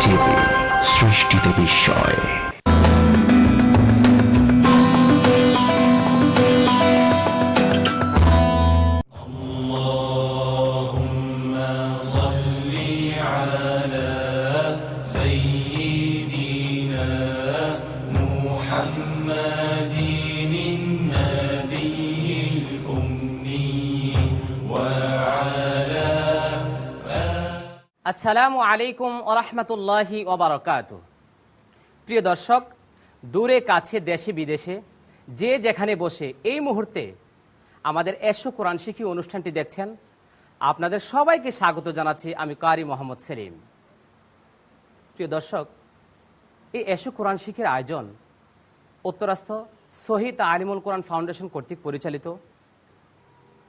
TV, সৃষ্টিতে বিস্ময়। আসসালামু আলাইকুম ওয়া রাহমাতুল্লাহি ওয়া বারাকাতুহু। প্রিয় দর্শক, দূরে কাছে দেশে বিদেশে যে যেখানে বসে এই মুহূর্তে আমাদের এশো কোরআন শিখি অনুষ্ঠানটি দেখছেন, আপনাদের সবাইকে স্বাগত জানাচ্ছি আমি কারি মোহাম্মদ সেলিম। প্রিয় দর্শক, এই এশো কোরআন শিখির আয়োজন উত্তরাস্থ শহীদ আলিমুল কোরআন ফাউন্ডেশন কর্তৃক পরিচালিত,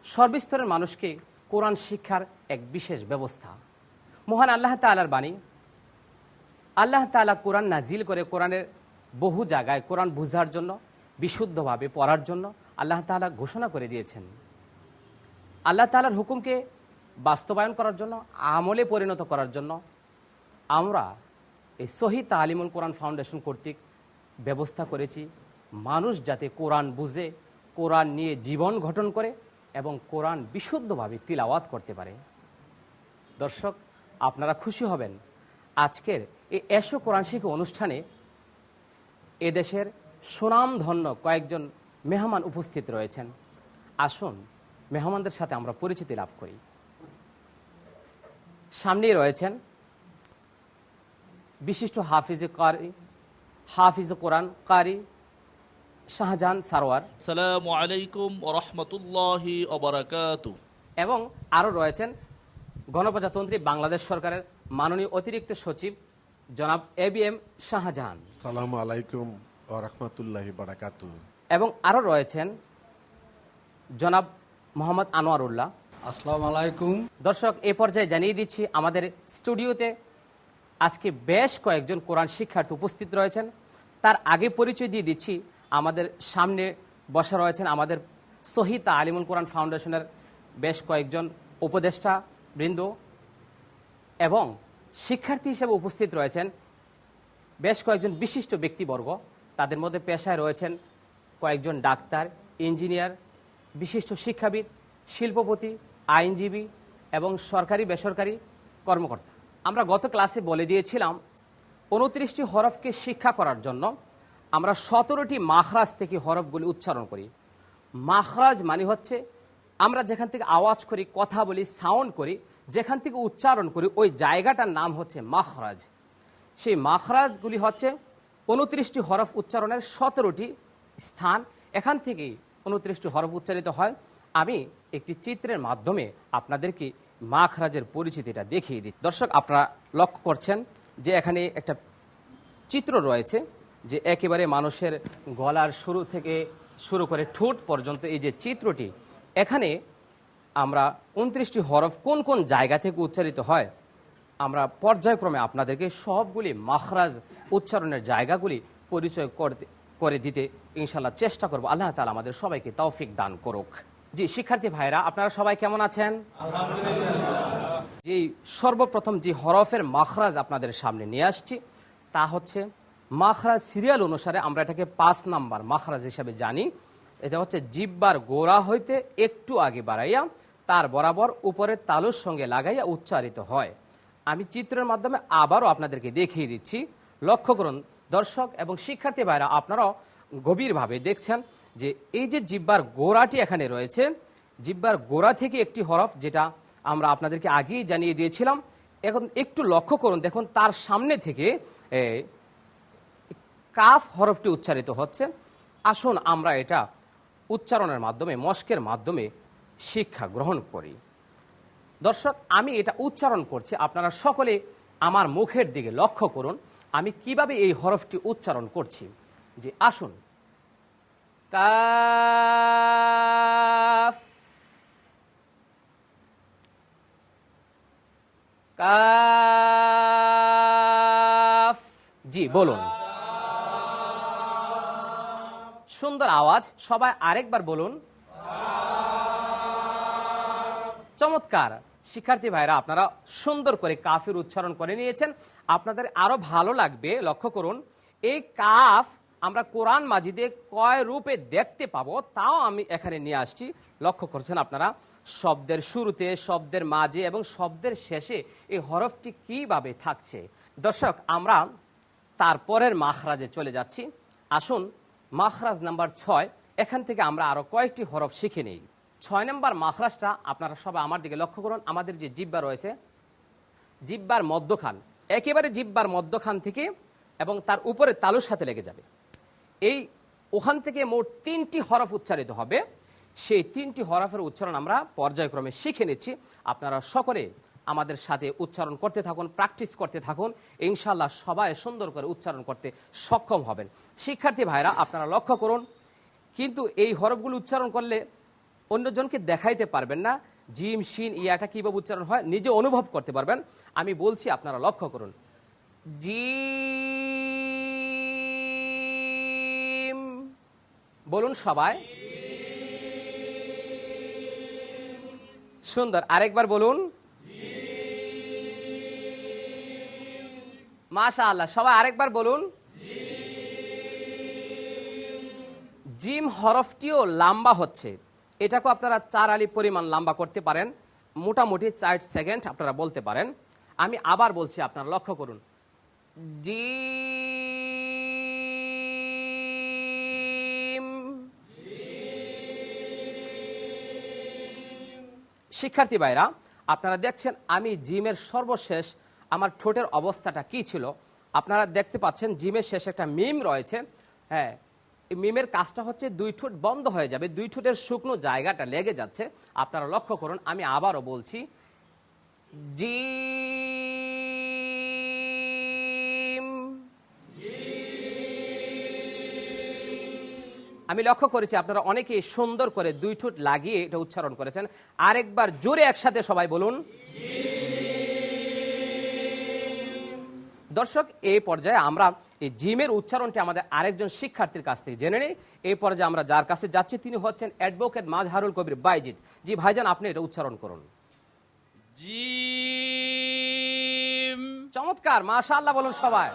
সর্বস্তরের মানুষকে কোরআন শিক্ষার এক বিশেষ ব্যবস্থা। মহান আল্লাহ তাআলার বাণী, আল্লাহ তাআলা কোরআন নাজিল করে কোরআনের বহু জায়গায় কোরআন বুঝার জন্য, বিশুদ্ধভাবে পড়ার জন্য আল্লাহ তাআলা ঘোষণা করে দিয়েছেন। আল্লাহ তাআলার হুকুমকে বাস্তবায়ন করার জন্য, আমলে পরিণত করার জন্য আমরা এই শহীদ তালিমুল কোরআন ফাউন্ডেশন কর্তৃক ব্যবস্থা করেছি, মানুষ যাতে কোরআন বুঝে, কোরআন নিয়ে জীবন গঠন করে এবং কোরআন বিশুদ্ধভাবে তিলাওয়াত করতে পারে। দর্শক, আপনারা খুশি হবেন আজকের এই এশো কোরআন শিক্ষা অনুষ্ঠানে এদেশের সুনামধন্য কয়েকজন মেহমান উপস্থিত রয়েছেন। আসুন মেহমানদের সাথে আমরা পরিচিতি লাভ করি। সামনেই রয়েছেন বিশিষ্ট হাফিজ কোরআন কারি শাহজাহান সারোয়ার। আসসালামু আলাইকুম ওয়া রাহমাতুল্লাহি ওয়া বারাকাতুহু। এবং আরও রয়েছেন গণপ্রজাতন্ত্রী বাংলাদেশ সরকারের মাননীয় অতিরিক্ত সচিব জনাব ABM শাহজাহান। আসসালামু আলাইকুম ওয়া রাহমাতুল্লাহি ওয়া বারাকাতুহু। এবং আরও রয়েছেন জনাব মোহাম্মদ আনোয়ারুল্লাহ। আসসালামু আলাইকুম। দর্শক, এ পর্যায়ে জানিয়ে দিচ্ছি আমাদের স্টুডিওতে আজকে বেশ কয়েকজন কোরআন শিক্ষার্থী উপস্থিত রয়েছেন। তার আগে পরিচয় দিয়ে দিচ্ছি, আমাদের সামনে বসা রয়েছেন আমাদের শহীদ আলিমুল কোরআন ফাউন্ডেশনের বেশ কয়েকজন উপদেষ্টা বৃন্দ, এবং শিক্ষার্থী হিসেবে উপস্থিত রয়েছেন বেশ কয়েকজন বিশিষ্ট ব্যক্তিবর্গ। তাদের মধ্যে পেশায় রয়েছেন কয়েকজন ডাক্তার, ইঞ্জিনিয়ার, বিশিষ্ট শিক্ষাবিদ, শিল্পপতি, আইনজীবী এবং সরকারি বেসরকারি কর্মকর্তা। আমরা গত ক্লাসে বলে দিয়েছিলাম 29টি হরফকে শিক্ষা করার জন্য আমরা 17টি মাখরাজ থেকে হরফগুলি উচ্চারণ করি। মাখরাজ মানে হচ্ছে আমরা যেখান থেকে আওয়াজ করি, কথা বলি, সাউন্ড করি, যেখান থেকে উচ্চারণ করি ওই জায়গাটার নাম হচ্ছে মাখরাজ। সেই মাখরাজগুলি হচ্ছে 29টি হরফ উচ্চারণের 17টি স্থান। এখান থেকেই 29টি হরফ উচ্চারিত হয়। আমি একটি চিত্রের মাধ্যমে আপনাদেরকে মাখরাজের পরিচিতিটা দেখিয়ে দিই। দর্শক, আপনারা লক্ষ্য করছেন যে এখানে একটা চিত্র রয়েছে, যে একেবারে মানুষের গলার শুরু থেকে শুরু করে ঠোঁট পর্যন্ত এই যে চিত্রটি, এখানে আমরা 29টি হরফ কোন কোন জায়গা থেকে উচ্চারিত হয় আমরা পর্যায়ক্রমে আপনাদেরকে সবগুলি মাখরাজ উচ্চারণের জায়গাগুলি পরিচয় করে দিতে ইনশাল্লাহ চেষ্টা করব। আল্লাহ তাআলা আমাদের সবাইকে তৌফিক দান করুক। জি শিক্ষার্থী ভাইরা, আপনারা সবাই কেমন আছেন? যে সর্বপ্রথম যে হরফের মাখরাজ আপনাদের সামনে নিয়ে আসছি তা হচ্ছে মাখরাজ সিরিয়াল অনুসারে আমরা এটাকে 5 নাম্বার মাখরাজ হিসাবে জানি। এটা হচ্ছে জিহ্বার গোড়া হইতে একটু আগে বাড়াইয়া তার বরাবর উপরের তালুর সঙ্গে লাগাইয়া উচ্চারিত হয়। আমি চিত্রের মাধ্যমে আবারও আপনাদেরকে দেখিয়ে দিচ্ছি। লক্ষ্য করুন দর্শক এবং শিক্ষার্থী ভাইরা, আপনারাও গভীরভাবে দেখছেন যে এই যে জিহ্বার গোড়াটি এখানে রয়েছে, জিহ্বার গোড়া থেকে একটি হরফ, যেটা আমরা আপনাদেরকে আগেই জানিয়ে দিয়েছিলাম। এখন একটু লক্ষ্য করুন, দেখুন তার সামনে থেকে কাফ হরফটি উচ্চারিত হচ্ছে। আসুন আমরা এটা উচ্চারণের মাধ্যমে, মস্কের মাধ্যমে শিক্ষা গ্রহণ করি। দর্শক, আমি এটা উচ্চারণ করছি, আপনারা সকলে আমার মুখের দিকে লক্ষ্য করুন আমি কিভাবে এই হরফটি উচ্চারণ করছি। যে আসুন, কাফ, কাফ। জি বলুন, সুন্দর আওয়াজ, সবাই আরেকবার বলুন। চমৎকার। শিক্ষার্থী ভাইরা আপনারা সুন্দর করে কাফের উচ্চারণ করে নিয়েছেন। আপনাদের আরো ভালো লাগবে, লক্ষ্য করুন এই কাফ আমরা কোরআন মাজিদে কয় রূপে দেখতে পাবো তাও আমি এখানে নিয়ে আসছি। লক্ষ্য করছেন আপনারা, শব্দের শুরুতে, শব্দের মাঝে এবং শব্দের শেষে এই হরফটি কিভাবে থাকছে। দর্শক, আমরা তারপরের মাখরাজে চলে যাচ্ছি। আসুন মাখরাজ নাম্বার 6, এখান থেকে আমরা আরো কয়েকটি হরফ শিখে নিই। 6 নম্বর মাখরাজটা আপনারা সবাই আমার দিকে লক্ষ্য করুন। আমাদের যে জিহ্বা রয়েছে, জিহ্বার মধ্যখান, একেবারে জিহ্বার মধ্যখান থেকে এবং তার উপরে তালুর সাথে লেগে যাবে। এই ওখান থেকে মোট 3টি হরফ উচ্চারিত হবে। সেই 3টি হরফের উচ্চারণ আমরা পর্যায়ক্রমে শিখে নিচ্ছি। আপনারা সকলে আমাদের সাথে উচ্চারণ করতে থাকুন, প্র্যাকটিস করতে থাকুন, ইনশাআল্লাহ সবাই সুন্দর করে উচ্চারণ করতে সক্ষম হবেন। শিক্ষার্থী ভাইরা আপনারা লক্ষ্য করুন, কিন্তু এই হরফগুলো উচ্চারণ করলে অন্যজনকে দেখাইতে পারবেন না জিম শিন ইয়াটা কিভাবে উচ্চারণ হয়, নিজে অনুভব করতে পারবেন। আমি বলছি, আপনারা লক্ষ্য করুন। জিম, বলুন সবাই, সুন্দর, আরেকবার বলুন। মাশাআল্লাহ, সবাই আরেকবার বলুন। জিম হরফটিও লম্বা হচ্ছে, এটাকে আপনারা 4 আলিফ পরিমাণ লম্বা করতে পারেন, মোটামুটি 4 সেকেন্ড আপনারা বলতে পারেন। আমি আবার বলছি, আপনারা লক্ষ্য করুন। জিম। শিক্ষার্থী ভাইরা আপনারা দেখছেন আমি জিমের সর্বশেষ আমার ঠোঁটের অবস্থাটা কি ছিল। আপনারা দেখতে পাচ্ছেন জিমের শেষে একটা মিম রয়েছে। হ্যাঁ, মিমের কাজটা হচ্ছে 2 ঠোঁট বন্ধ হয়ে যাবে, 2 ঠোঁটের শুকনো জায়গাটা লেগে যাচ্ছে। আপনারা লক্ষ্য করুন, আমি আবারও বলছি। জিম। আমি লক্ষ্য করেছি আপনারা অনেকেই সুন্দর করে 2 ঠোঁট লাগিয়ে এটা উচ্চারণ করেছেন। আরেকবার জোরে একসাথে সবাই বলুন। দর্শক, এই পর্যায়ে আমরা এই জিমের উচ্চারণটি আমাদের আরেকজন শিক্ষার্থীর কাছ থেকে জেনে নেই। এই পর্যায়ে আমরা যার কাছে যাচ্ছি তিনি হচ্ছেন অ্যাডভোকেট মাজহারুল কবির বাইজিদ। জি ভাইজান, আপনি এটা উচ্চারণ করুন। জিম। চমৎকার, মাশাআল্লাহ বলুন সবাই।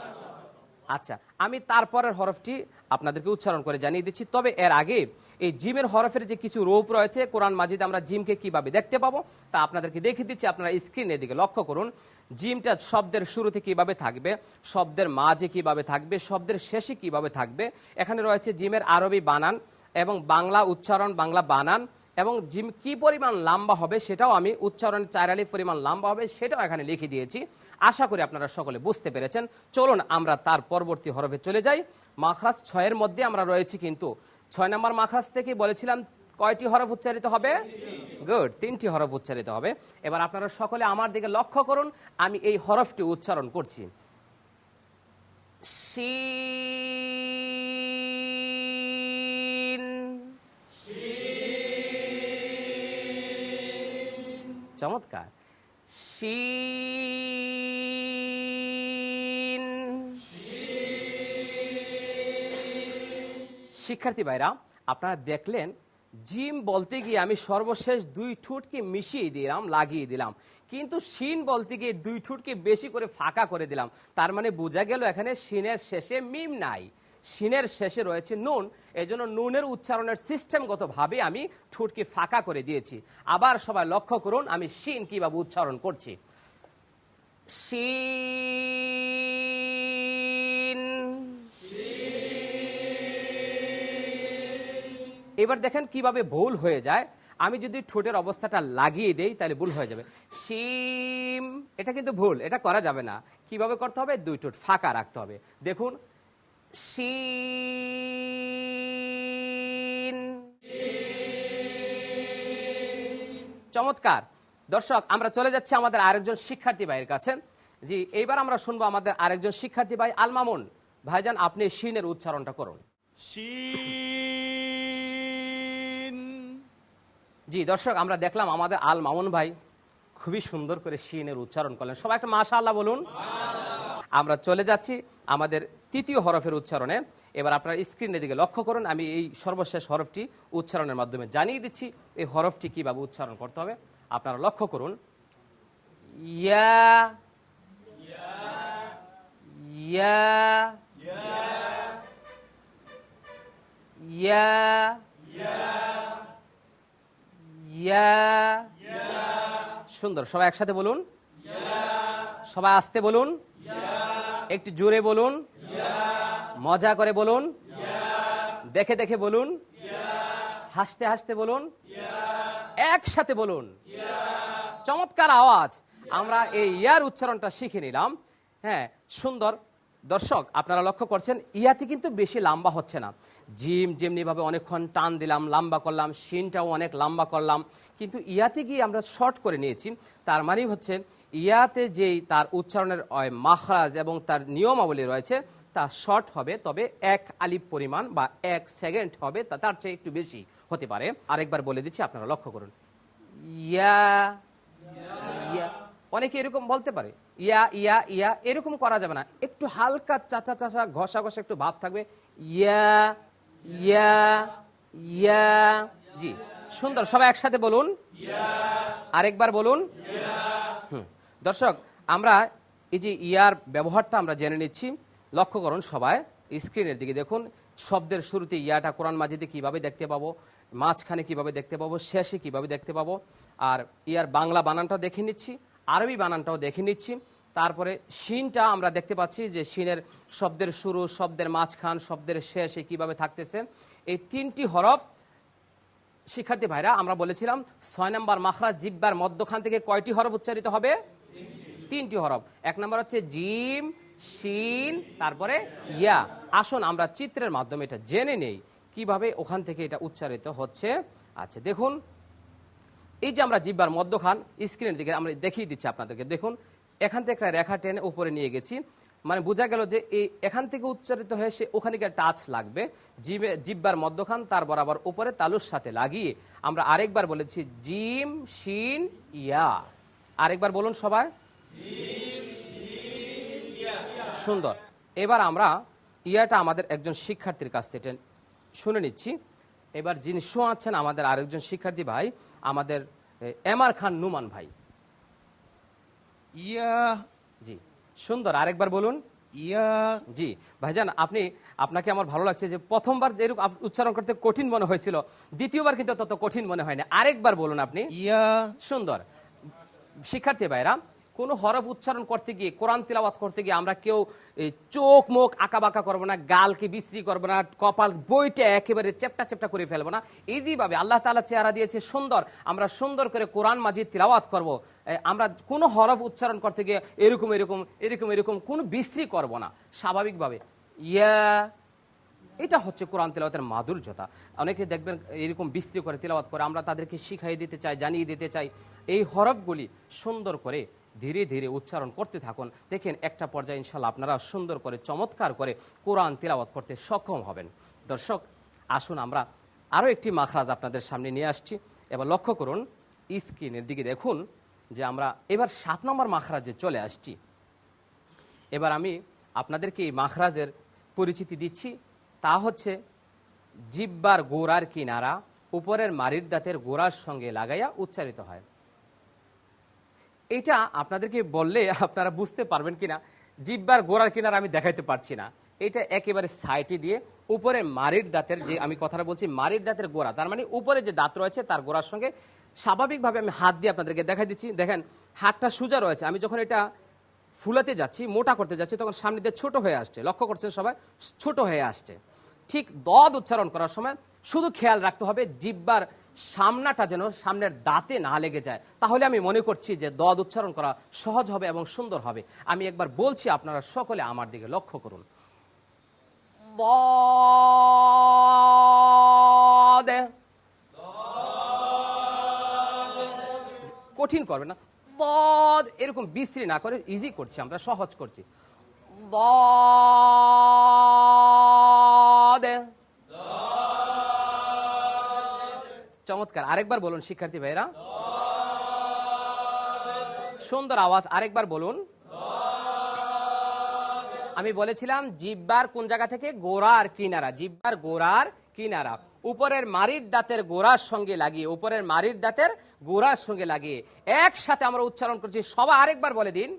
আচ্ছা, আমি তারপরের হরফটি আপনাদেরকে উচ্চারণ করে জানিয়ে দিচ্ছি। তবে এর আগে এই জিমের হরফের যে কিছু রূপ রয়েছে, কোরআন মাজিদে আমরা জিমকে কিভাবে দেখতে পাবো তা আপনাদেরকে দেখিয়ে দিচ্ছি। আপনারা স্ক্রিনের দিকে লক্ষ্য করুন। জিমটা শব্দের শুরুতে কিভাবে থাকবে, শব্দের মাঝে কিভাবে থাকবে, শব্দের শেষে কিভাবে থাকবে। এখানে রয়েছে জিমের আরবি বানান এবং বাংলা উচ্চারণ, বাংলা বানান, এবং জিম কি পরিমাণ লম্বা হবে সেটাও আমি উচ্চারণ 4 আলিফ পরিমাণ লম্বা হবে সেটাও এখানে লিখে দিয়েছি। আশা করি আপনারা সকলে বুঝতে পেরেছেন। চলুন আমরা তার পরবর্তী হরফে চলে যাই। মাখরাজ 6 এর মধ্যে আমরা রয়েছি, কিন্তু 6 নম্বর মাখরাজ থেকে বলেছিলাম কয়টি হরফ উচ্চারিত হবে? গুড, 3টি হরফ উচ্চারিত হবে। এবার আপনারা সকলে আমার দিকে লক্ষ্য করুন, আমি এই হরফটি উচ্চারণ করছি। শিন। চমৎকার, শিন। শিক্ষার্থী ভাইরা আপনারা দেখলেন জিম বলতে গিয়ে আমি সর্বশেষ 2 ঠোঁটকে মিশিয়ে দিলাম, লাগিয়ে দিলাম, কিন্তু শিন বলতে গিয়ে 2 ঠোঁটকে বেশি করে ফাঁকা করে দিলাম। তার মানে বোঝা গেল এখানে শিনের শেষে মিম নাই, শিনের শেষে রয়েছে নুন। এজন্য নুনের উচ্চারণের সিস্টেমগতভাবে আমি ঠোঁটকে ফাঁকা করে দিয়েছি। আবার সবাই লক্ষ্য করুন আমি শিন কিভাবে উচ্চারণ করছি। শিন। এবার দেখেন কিভাবে ভুল হয়ে যায়। আমি যদি ঠোঁটের অবস্থাটা লাগিয়ে দেই তাহলে ভুল হয়ে যাবে। শিম, এটা কিন্তু ভুল, এটা করা যাবে না। কিভাবে করতে হবে? 2 ঠোঁট ফাঁকা রাখতে হবে। দেখুন, শিন। চমৎকার। দর্শক, আমরা চলে যাচ্ছি আমাদের আরেকজন শিক্ষার্থী ভাইয়ের কাছে। জি, এইবার আমরা শুনবো আমাদের আরেকজন শিক্ষার্থী ভাই আল মামুন। ভাইজান, আপনি শিনের উচ্চারণটা করুন। শিন। জি দর্শক, আমরা দেখলাম আমাদের আল মামুন ভাই খুবই সুন্দর করে শিনের উচ্চারণ করলেন। সবাই একটা মাশাআল্লাহ বলুন। আমরা চলে যাচ্ছি আমাদের 3য় হরফের উচ্চারণে। এবার আপনারা স্ক্রিনের দিকে লক্ষ্য করুন, আমি এই সর্বশেষ হরফটি উচ্চারণের মাধ্যমে জানিয়ে দিচ্ছি এই হরফটি কিভাবে উচ্চারণ করতে হবে। আপনারা লক্ষ্য করুন, ইয়া ইয়া ইয়া ইয়া। সুন্দর, সবাই একসাথে বলুন। সবাই আস্তে বলুন, একটু জোরে বলুন, মজা করে বলুন, দেখে দেখে বলুন, হাসতে হাসতে বলুন, একসাথে বলুন। চমৎকার আওয়াজ। আমরা এই ইয়ার উচ্চারণটা শিখে নিলাম। হ্যাঁ, সুন্দর। দর্শক, আপনারা লক্ষ্য করছেন ইয়াতে কিন্তু বেশি লম্বা হচ্ছে না। জিম যেমনিভাবে অনেকক্ষণ টান দিলাম, লম্বা করলাম, শিনটাও অনেক লম্বা করলাম, কিন্তু ইয়াতে গিয়ে আমরা শর্ট করে নিয়েছি। তার মানে হচ্ছে ইয়াতে যেই তার উচ্চারণের মাখরাজ এবং তার নিয়মাবলী রয়েছে তা শর্ট হবে, তবে এক আলিফ পরিমাণ বা 1 সেকেন্ড হবে, তার চেয়ে একটু বেশি হতে পারে। আরেকবার বলে দিচ্ছি, আপনারা লক্ষ্য করুন। ইয়া ইয়া। অনেকে এরকম বলতে পারে ইয়া ইয়া ইয়া, এরকম করা যাবে না। একটু হালকা চাচা চাচা ঘষা ঘষা একটু ভাব থাকবে। ইয়া ইয়া ইয়া। জি, সুন্দর। সবাই একসাথে বলুন, আরেকবার বলুন। দর্শক, আমরা এই যে ইয়ার ব্যবহারটা আমরা জেনে নিচ্ছি। লক্ষ্য করুন সবাই, স্ক্রিনের দিকে দেখুন। শব্দের শুরুতে ইয়াটা কোরআন মাজিদে কিভাবে দেখতে পাবো, মাঝখানে কিভাবে দেখতে পাবো, শেষে কিভাবে দেখতে পাবো। আর ইয়ার বাংলা বানানটাও দেখে নিচ্ছি, আরবি বানানটাও দেখে নিচ্ছি। তারপরে শিনটা আমরা দেখতে পাচ্ছি যে শিনের শব্দের শুরু, শব্দের মাঝখান, শব্দের শেষে কিভাবে থাকতেছে। এই 3টি হরফ শিক্ষার্থী ভাইরা, আমরা বলেছিলাম 6 নম্বর মাখরাজ জিহ্বার মধ্যখান থেকে কয়টি হরফ উচ্চারিত হবে? 3টি হরফ। 1 নম্বর হচ্ছে জিম, শিন, তারপরে ইয়া। আসুন আমরা চিত্রের মাধ্যমে এটা জেনে নেই কিভাবে ওখান থেকে এটা উচ্চারিত হচ্ছে। আচ্ছা, দেখুন এই যে আমরা জিহ্বার মধ্যখান, স্ক্রিনের দিকে আমরা দেখিয়ে দিচ্ছি আপনাদেরকে। দেখুন, এখান থেকে একটা রেখা টেনে উপরে নিয়ে গেছি, মানে বোঝা গেল যে এই এখান থেকে উচ্চারিত হয়ে সে ওখানে গিয়ে টাচ লাগবে। জিহ্বার মধ্যখান তার বরাবর উপরে তালুর সাথে লাগিয়ে আমরা আরেকবার বলেছি জিম শিন ইয়া। আরেকবার বলুন সবাই। সুন্দর। এবার আমরা ইয়াটা আমাদের একজন শিক্ষার্থীর কাছ থেকে শুনে নিচ্ছি। এবার যিনি শোনাচ্ছেন আমাদের আরেকজন শিক্ষার্থী ভাই, আমাদের এমআর খান নুমান ভাই। ইয়া। জি, সুন্দর। আরেকবার বলুন। ইয়া। জি ভাইজান, আপনাকে আমার ভালো লাগছে যে প্রথমবার যেরকম উচ্চারণ করতে কঠিন মনে হয়েছিল, দ্বিতীয়বার কিন্তু তত কঠিন মনে হয়নি। আরেকবার বলুন আপনি। ইয়া। সুন্দর। শিক্ষার্থী ভাইরা, কোন হরফ উচ্চারণ করতে গিয়ে, কোরআন তিলাওয়াত করতে গিয়ে আমরা কেউ চোখ মুখ আঁকাবাঁকা করবো না, গালকে বিশ্রী করবো না, কপাল বইটা একেবারে চেপটা চেপটা করে ফেলবো না। ইজিভাবে আল্লাহ তাআলা চেহারা দিয়েছে সুন্দর, আমরা সুন্দর করে কোরআন মাজিদ তিলাওয়াত করব। আমরা কোনো হরফ উচ্চারণ করতে গিয়ে এরকম এরকম এরকম এরকম কোনো বিশ্রী করবো না, স্বাভাবিকভাবে ইয়া। এটা হচ্ছে কোরআন তিলাওয়াতের মাধুর্যতা। অনেকে দেখবেন এরকম বিশ্রী করে তিলাওয়াত করে, আমরা তাদেরকে শিখাই দিতে চাই, জানিয়ে দিতে চাই এই হরফগুলি সুন্দর করে ধীরে ধীরে উচ্চারণ করতে থাকুন। দেখেন একটা পর্যায়ে ইনশাল্লাহ আপনারা সুন্দর করে চমৎকার করে কোরআন তিলাওয়াত করতে সক্ষম হবেন। দর্শক, আসুন আমরা আরও একটি মাখরাজ আপনাদের সামনে নিয়ে আসছি। এবার লক্ষ্য করুন, স্ক্রিনের দিকে দেখুন যে আমরা এবার 7 নম্বর মাখরাজে চলে আসছি। এবার আমি আপনাদেরকে এই মাখরাজের পরিচিতি দিচ্ছি। তা হচ্ছে জিহ্বার গোড়ার কিনারা উপরের মাড়ির দাঁতের গোড়ার সঙ্গে লাগাইয়া উচ্চারিত হয়। এটা আপনাদেরকে বললে আপনারা বুঝতে পারবেন কিনা, জিহ্বার গোড়ার কিনারা আমি দেখাইতে পারছি না। এটা একেবারে সাইডে দিয়ে উপরে মাড়ির দাঁতের, যে আমি কথাটা বলছি মাড়ির দাঁতের গোড়া, তার মানে উপরে যে দাঁত রয়েছে তার গোড়ার সঙ্গে স্বাভাবিকভাবে আমি হাত দিয়ে আপনাদেরকে দেখাই দিচ্ছি। দেখেন হাতটা সোজা রয়েছে, আমি যখন এটা ফুলাতে যাচ্ছি, মোটা করতে যাচ্ছি, তখন সামনে দিয়ে ছোট হয়ে আসছে। লক্ষ্য করছেন সবাই, ছোট হয়ে আসছে। ঠিক দদ উচ্চারণ করার সময় শুধু খেয়াল রাখতে হবে জিহ্বার সামনাটা যেন সামনের দাঁতে না লেগে যায়, তাহলে আমি মনে করছি যে দদ উচ্চারণ করা সহজ হবে এবং সুন্দর হবে। আমি একবার বলছি, আপনারা সকলে আমার দিকে লক্ষ্য করুন। কঠিন করবে না, বদ এরকম বিশ্রী না করে ইজি করছি, আমরা সহজ করছি। চমৎকার। আরেকবার বলুন শিক্ষার্থী ভাইরা, সুন্দর আওয়াজ। আরেকবার বলুন। আমি বলেছিলাম জিহ্বার কোন জায়গা থেকে? গোড়ার কিনারা, জিহ্বার গোড়ার কিনারা উপরের মাড়ির দাঁতের গোড়ার সঙ্গে লাগিয়ে, উপরের মাড়ির দাঁতের গোড়ার সঙ্গে লাগিয়ে একসাথে আমরা উচ্চারণ করছি। সবাই আরেকবার বলে দিন।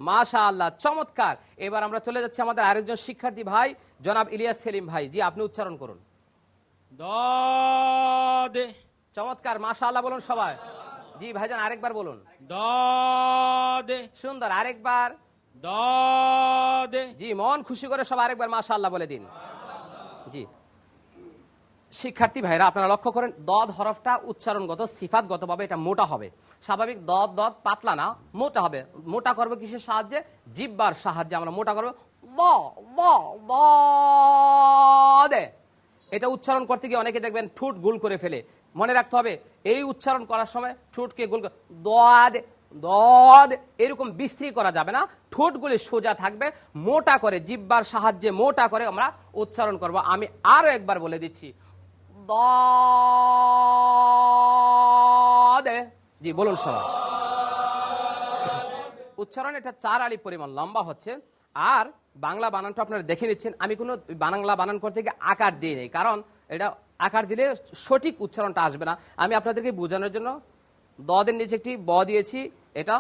মাশাআল্লাহ, চমৎকার। এবার আমরা চলে যাচ্ছি আমাদের আরেকজন শিক্ষার্থী ভাই জনাব ইলিয়াস সেলিম ভাই। জি, আপনি উচ্চারণ করুন। দদে চমৎকার, মাশাআল্লাহ বলুন সবাই। জি ভাইজান, আরেকবার বলুন। দদে সুন্দর, আরেকবার। দদে জি, মন খুশি করে সব আরেকবার মাশাআল্লাহ বলে দিন। জি শিক্ষার্থী ভাইরা, আপনারা লক্ষ্য করেন দদ হরফটা উচ্চারণগত সিফাতগতভাবে এটা মোটা হবে। স্বাভাবিক দদ দদ পাতলা না, মোটা হবে। মোটা করবে কিসের সাহায্যে? জিহ্বার সাহায্যে আমরা মোটা করবো। দে এটা উচ্চারণ করতে গিয়ে অনেকে দেখবেন ঠোঁট গোল করে ফেলে। মনে রাখতে হবে এই উচ্চারণ করার সময় ঠোঁটকে গোল করে দদ দদ এরকম বিস্তৃত করা যাবে না, ঠোঁটগুলি সোজা থাকবে। মোটা করে জিহ্বার সাহায্যে মোটা করে আমরা উচ্চারণ করব। আমি আরো একবার বলে দিচ্ছি, দে। জি বলুন সবাই। উচ্চারণ এটা 4 আলিফ পরিমাণ লম্বা হচ্ছে। আর বাংলা বানানটা আপনারা দেখে নিচ্ছেন। আমি কোনো বাংলা বানান করতে গিয়ে আকার দিই নেই, কারণ এটা আকার দিলে সঠিক উচ্চারণটা আসবে না। আমি আপনাদেরকে বোঝানোর জন্য দদের নিচে একটি ব দিয়েছি, এটা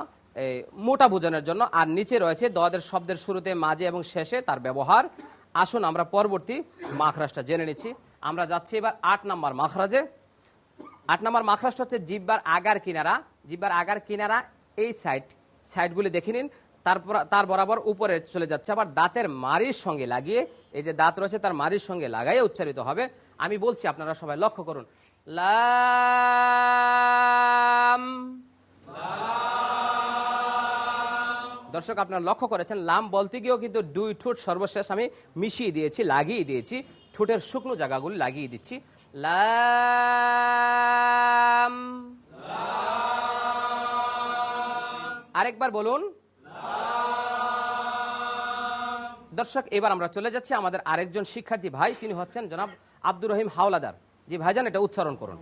মোটা বোঝানোর জন্য। আর নিচে রয়েছে দদের শব্দের শুরুতে, মাঝে এবং শেষে তার ব্যবহার। আসুন আমরা পরবর্তী মাখরাজটা জেনে নিচ্ছি। আমরা যাচ্ছি এবার 8 নম্বর মাখরাজে। 8 নম্বর মাখরাজটা হচ্ছে জিহ্বার আগার কিনারা। জিহ্বার আগার কিনারা এই সাইডগুলি দেখে নিন, তার বরাবর উপরে চলে যাচ্ছে। আবার দাঁতের মাড়ির সঙ্গে লাগিয়ে, এই যে দাঁত রয়েছে তার মাড়ির সঙ্গে লাগাইয়ে উচ্চারিত হবে। আমি বলছি, আপনারা সবাই লক্ষ্য করুন। লাম। দর্শক আপনারা লক্ষ্য করেছেন লাম বলতে গিয়েও কিন্তু 2 ঠোঁট সর্বশেষ আমি মিশিয়ে দিয়েছি, লাগিয়ে দিয়েছি। ঠোঁটের শুকনো জায়গাগুলি লাগিয়ে দিচ্ছি। লাম। আরেকবার বলুন। দর্শক এবার আমরা চলে যাচ্ছি আমাদের আরেকজন শিক্ষার্থী ভাই, তিনি হচ্ছেন জনাব আব্দুর রহিম হাওলাদার। জি ভাইজান, এটা উচ্চারণ করুন।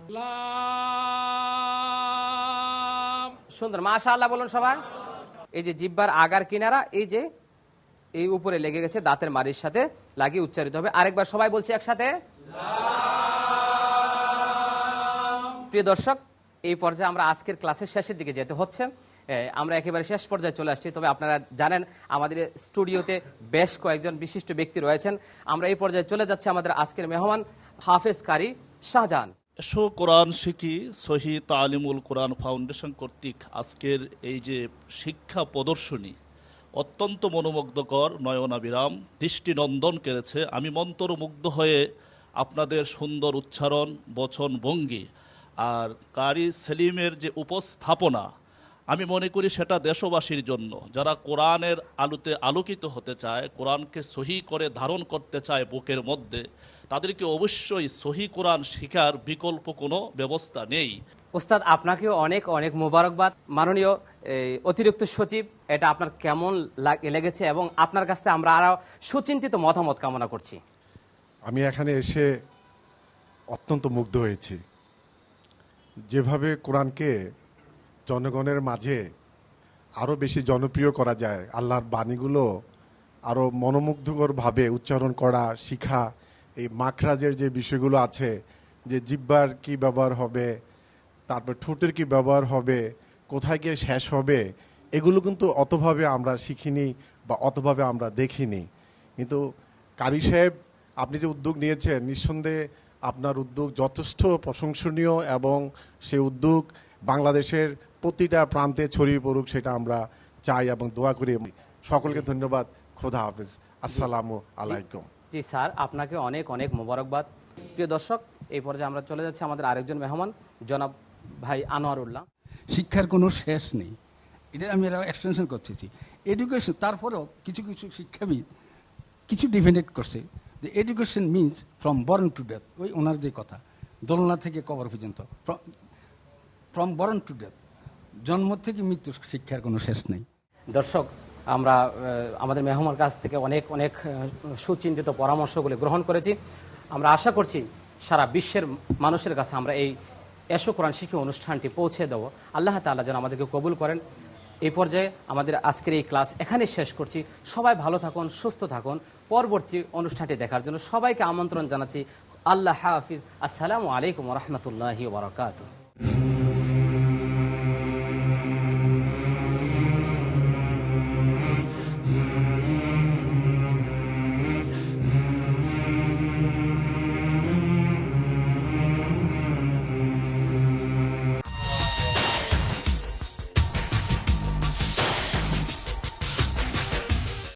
সুন্দর, মাশাআল্লাহ বলুন সবাই। এই যে জিহ্বার আগার কিনারা এই যে এই উপরে লেগে গেছে, দাঁতের মাড়ির সাথে লাগিয়ে উচ্চারিত হবে। আরেকবার সবাই বলছি একসাথে। প্রিয় দর্শক, এই পর্যায়ে আমরা আজকের ক্লাসের শেষের দিকে যেতে হচ্ছে। আমরা একেবারে শেষ পর্যায়ে চলে আসছি। তবে আপনারা জানেন আমাদের স্টুডিওতে বেশ কয়েকজন বিশিষ্ট ব্যক্তি রয়েছেন। আমরা এই পর্যায়ে চলে যাচ্ছি আমাদের আজকের মেহমান হাফেজ কারি শাহজাহান। এসো কোরআন শিখি সহি তালিমুল কোরআন ফাউন্ডেশন কর্তৃক আজকের এই যে শিক্ষা প্রদর্শনী অত্যন্ত মনোমুগ্ধকর, নয়নাবিরাম, দৃষ্টিনন্দন কেড়েছে। আমি মন্ত্রমুগ্ধ হয়ে আপনাদের সুন্দর উচ্চারণ, বচন, ভঙ্গি আর কারি সেলিমের যে উপস্থাপনা, আমি মনে করি সেটা দেশবাসীর জন্য, যারা কোরআনের আলোতে আলোকিত হতে চায়, কোরআনকে সহি করে ধারণ করতে চায় বুকের মধ্যে, তাদেরকে অবশ্যই সহি কোরআন শিখার বিকল্প কোনো ব্যবস্থা নেই। ওস্তাদ, আপনাকেও অনেক অনেক মোবারকবাদ। মাননীয় অতিরিক্ত সচিব, এটা আপনার কেমন লেগেছে এবং আপনার কাছ থেকে আমরা আরো সুচিন্তিত মতামত কামনা করছি। আমি এখানে এসে অত্যন্ত মুগ্ধ হয়েছি। যেভাবে কোরআনকে জনগণের মাঝে আরও বেশি জনপ্রিয় করা যায়, আল্লাহর বাণীগুলো আরও মনোমুগ্ধকরভাবে উচ্চারণ করা, শিখা, এই মাখরাজের যে বিষয়গুলো আছে, যে জিহ্বার কি ব্যবহার হবে, তারপর ঠোঁটের কি ব্যবহার হবে, কোথায় গিয়ে শেষ হবে, এগুলো কিন্তু অতভাবে আমরা শিখিনি বা অতভাবে আমরা দেখিনি। কিন্তু কারি সাহেব, আপনি যে উদ্যোগ নিয়েছেন, নিঃসন্দেহে আপনার উদ্যোগ যথেষ্ট প্রশংসনীয় এবং সেই উদ্যোগ বাংলাদেশের প্রতিটা প্রান্তে ছড়িয়ে পড়ুক, সেটা আমরা চাই এবং দোয়া করি। সকলকে ধন্যবাদ। খোদা হাফেজ। আসসালামু আলাইকুম। জি স্যার, আপনাকে অনেক অনেক মোবারকবাদ। প্রিয় দর্শক, এই পর্যায়ে আমরা চলে যাচ্ছি আমাদের আরেকজন মেহমান জনাব ভাই আনোয়ারুল্লাহ। শিক্ষার কোনো শেষ নেই, এটা আমি এক্সটেনশন করতেছি। এডুকেশন, তারপরেও কিছু কিছু শিক্ষাবিদ কিছু ডিফিনেট করছে যে education means from born to death. ওই ওনার যে কথা, দোলনা থেকে কবর পর্যন্ত, ফ্রম বর্ন টু ডেথ, জন্ম থেকে মৃত্যু, শিক্ষার কোনো শেষ নেই। দর্শক, আমরা আমাদের মেহমানের কাছ থেকে অনেক অনেক সুচিন্তিত পরামর্শগুলি গ্রহণ করেছি। আমরা আশা করছি সারা বিশ্বের মানুষের কাছে আমরা এই এসো কোরআন শিক্ষা অনুষ্ঠানটি পৌঁছে দেবো। আল্লাহ তাআলা যেন আমাদেরকে কবুল করেন। এই পর্যায়ে আমাদের আজকের এই ক্লাস এখানে শেষ করছি। সবাই ভালো থাকুন, সুস্থ থাকুন, পরবর্তী অনুষ্ঠানটি দেখার জন্য সবাইকে আমন্ত্রণ জানাচ্ছি। আল্লাহ হাফিজ। আসসালামু আলাইকুম রহমতুল্লাহি ওয়া বারাকাতুহু।